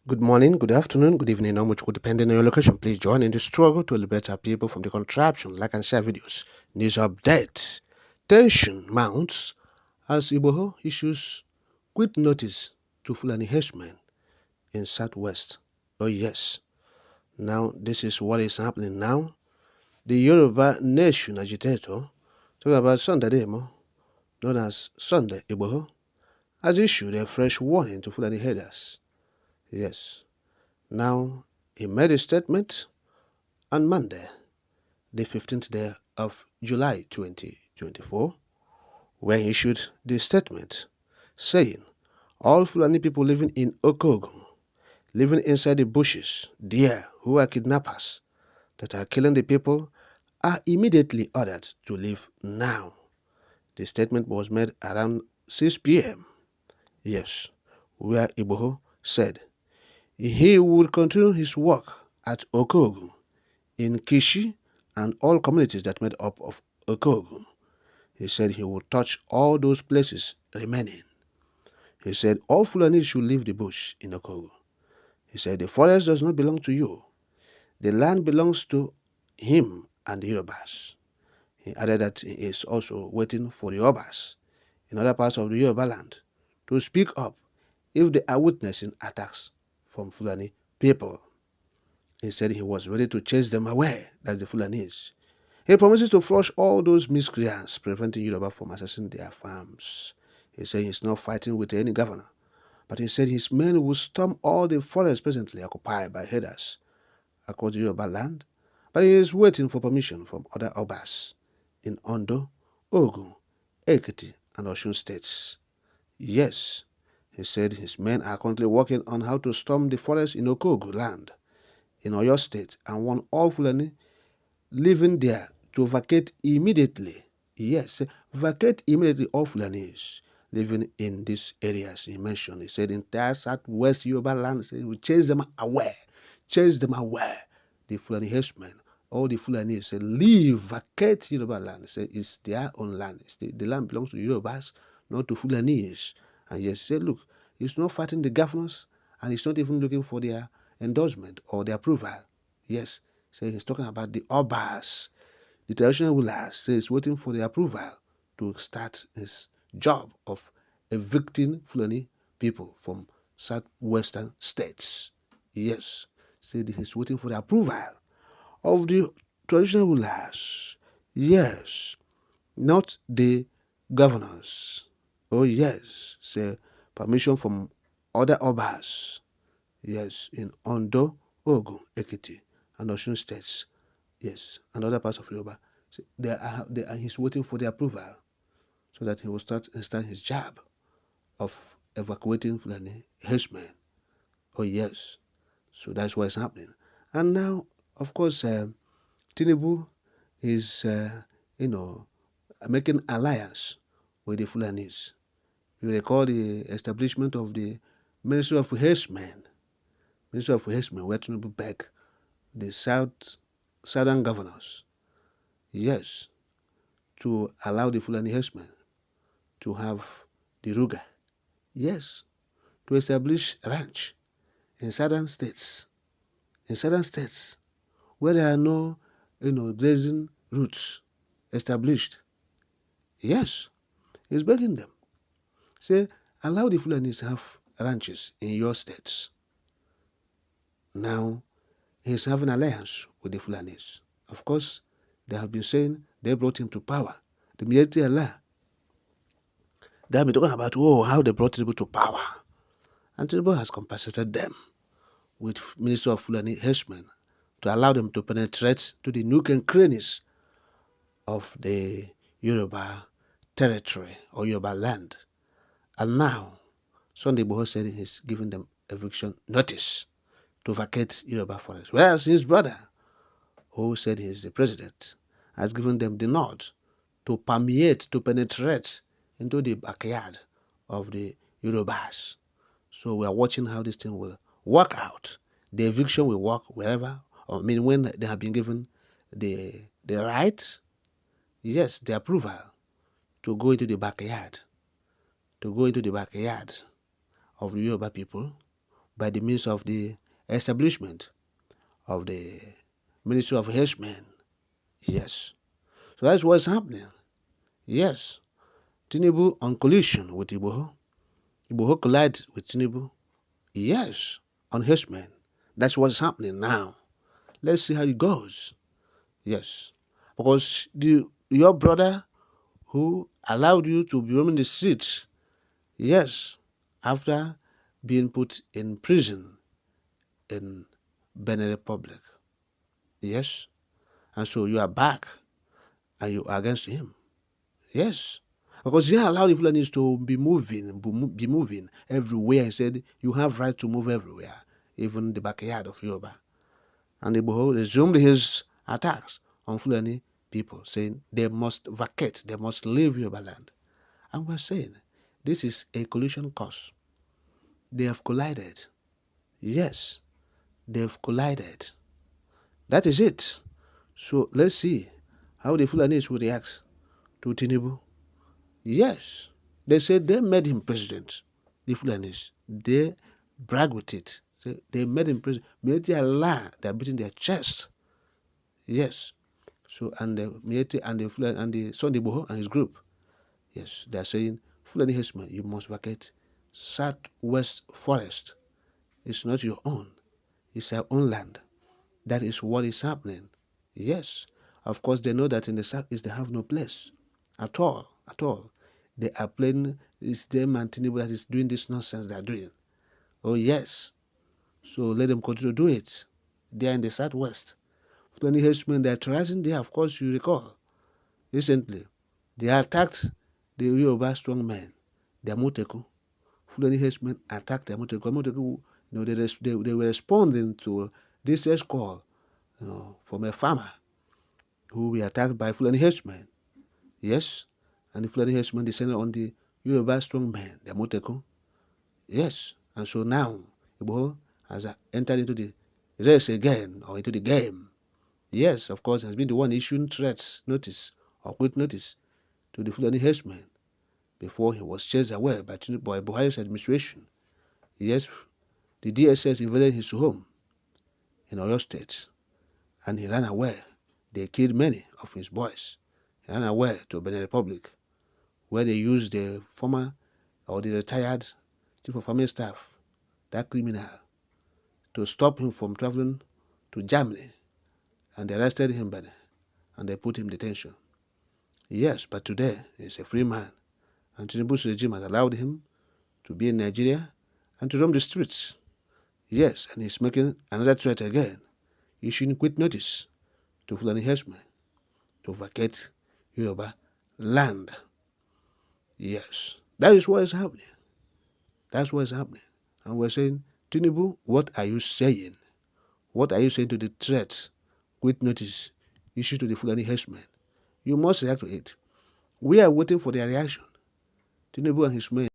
Good morning, good afternoon, good evening, or much good depending on your location. Please join in the struggle to liberate our people from the contraption. Like and share videos. News updates. Tension mounts as Igboho issues quit notice to Fulani herdsmen in southwest. Oh yes. Now this is what is happening now. The Yoruba nation agitator, talking about Sunday Demo, known as Sunday Igboho, has issued a fresh warning to Fulani herders. Yes. Now he made a statement on Monday, the 15th day of July 2024, where he issued the statement saying all Fulani people living in Okogun, living inside the bushes, there who are kidnappers that are killing the people, are immediately ordered to leave now. The statement was made around 6 p.m. Yes, where Igboho said he would continue his work at Okogun in Kishi and all communities that made up of Okogun. He said he would touch all those places remaining. He said all Fulani should leave the bush in Okogun. He said the forest does not belong to you. The land belongs to him and the Yorubas. He added that he is also waiting for the Yorubas in other parts of the Yoruba land to speak up if they are witnessing attacks from Fulani people. He said he was ready to chase them away, that's the Fulanis. He promises to flush all those miscreants preventing Yoruba from accessing their farms. He said he's not fighting with any governor, but he said his men will storm all the forests presently occupied by herders across the Yoruba land, but he is waiting for permission from other Obas in Ondo, Ogun, Ekiti, and Osun states. Yes, he said his men are currently working on how to storm the forest in Okogu land in Oyo state and want all Fulani living there to vacate immediately. Yes, vacate immediately all Fulanis living in these areas he mentioned. He said entire southwest Yoruba land, he said he will chase them away. Chase them away. The Fulani herdsmen, all the Fulani said, leave, vacate Yoruba land. He said it's their own land. The land belongs to Yorubas, not to Fulanis. And yes, he said, look, he's not fighting the governors, and he's not even looking for their endorsement or their approval. Yes, so he's talking about the Obas, the traditional rulers. So he's waiting for the approval to start his job of evicting Fulani people from southwestern states. Yes, so he's waiting for the approval of the traditional rulers. Yes, not the governors. Oh yes, say permission from other Obas. Yes, in Ondo, Ogun, Ekiti, and Osun states. Yes, and other parts of Yoruba. So he's waiting for the approval so that he will start his job of evacuating Fulani herdsmen. Oh yes, so that's what's happening. And now, of course, Tinubu is, making alliance with the Fulanis. You recall the establishment of the Ministry of Herdsmen, where Tinubu begged the southern governors, yes, to allow the Fulani herdsmen to have the Ruga, yes, to establish ranch in southern states, where there are no, grazing routes established. Yes, he's begging them. Say, allow the Fulanis to have ranches in your states. Now, he's having alliance with the Fulanis. Of course, they have been saying they brought him to power. The military Allah. They have been talking about, how they brought Tinubu to power. And Tinubu has compensated them with Minister of Fulani herdsmen to allow them to penetrate to the nook and crannies of the Yoruba territory or Yoruba land. And now, Sunday Igboho said he's giving them eviction notice to vacate Yoruba forest. Whereas his brother, who said he's the president, has given them the nod to permeate, to penetrate into the backyard of the Yorubas. So we are watching how this thing will work out. The eviction will work wherever, when they have been given the right, yes, the approval to go into the backyard, of the Yoruba people, by the means of the establishment of the Ministry of Herdsmen. Yes. So that's what's happening. Yes. Tinubu on collision with Igboho. Igboho collide with Tinubu. Yes. On herdsmen. That's what's happening now. Let's see how it goes. Yes. Because your brother who allowed you to be roaming the streets, yes, after being put in prison in Benin Republic. Yes. And so you are back and you are against him. Yes. Because he allowed the Fulanis to be moving everywhere. He said, you have right to move everywhere, even the backyard of Yoruba. And Igboho resumed his attacks on Fulani people, saying they must vacate, they must leave Yoruba land. And we're saying, this is a collision course. They have collided. Yes, they've collided. That is it. So let's see how the Fulanis will react to Tinubu. Yes, they said they made him president. The Fulanis, they brag with it. Say they made him president. Miyetti Allah, they're beating their chest. Yes. So and the Miyetti and the Fulani and the Sunday Igboho and his group. Yes, they're saying Fulani herdsmen, you must vacate Southwest Forest. It's not your own. It's our own land. That is what is happening. Yes. Of course, they know that in the Southeast they have no place at all. At all. They are playing, it's them and Tinubu that is doing this nonsense they are doing. Oh, yes. So let them continue to do it. They are in the Southwest. Fulani herdsmen, they are terrorizing there, of course, you recall. Recently, they attacked the Yoruba strongmen, the Amoteku. Fulani herdsmen attacked the Amoteku. Amoteku, they were responding to this call, from a farmer who were attacked by Fulani herdsmen. Yes, and the Fulani herdsmen descended on the Yoruba strongmen, the Amoteku. Yes, and so now Igboho has entered into the race again, or into the game. Yes, of course, has been the one issuing threats notice or quit notice to the Fulani herdsmen before he was chased away by Buhari's administration. Yes, the DSS invaded his home in Oyo State and he ran away. They killed many of his boys. He ran away to Benin Republic, where they used the former or the retired chief of army staff, that criminal, to stop him from traveling to Germany. And they arrested him, Benin, and they put him in detention. Yes, but today he's a free man. And Tinubu's regime has allowed him to be in Nigeria and to roam the streets. Yes, and he's making another threat again, issuing quit notice to Fulani herdsmen to vacate Yoruba land. Yes, that is what is happening. That's what is happening. And we're saying, Tinubu, what are you saying? What are you saying to the threats, quit notice issued to the Fulani herdsmen? You must react to it. We are waiting for their reaction. Tinubu and his men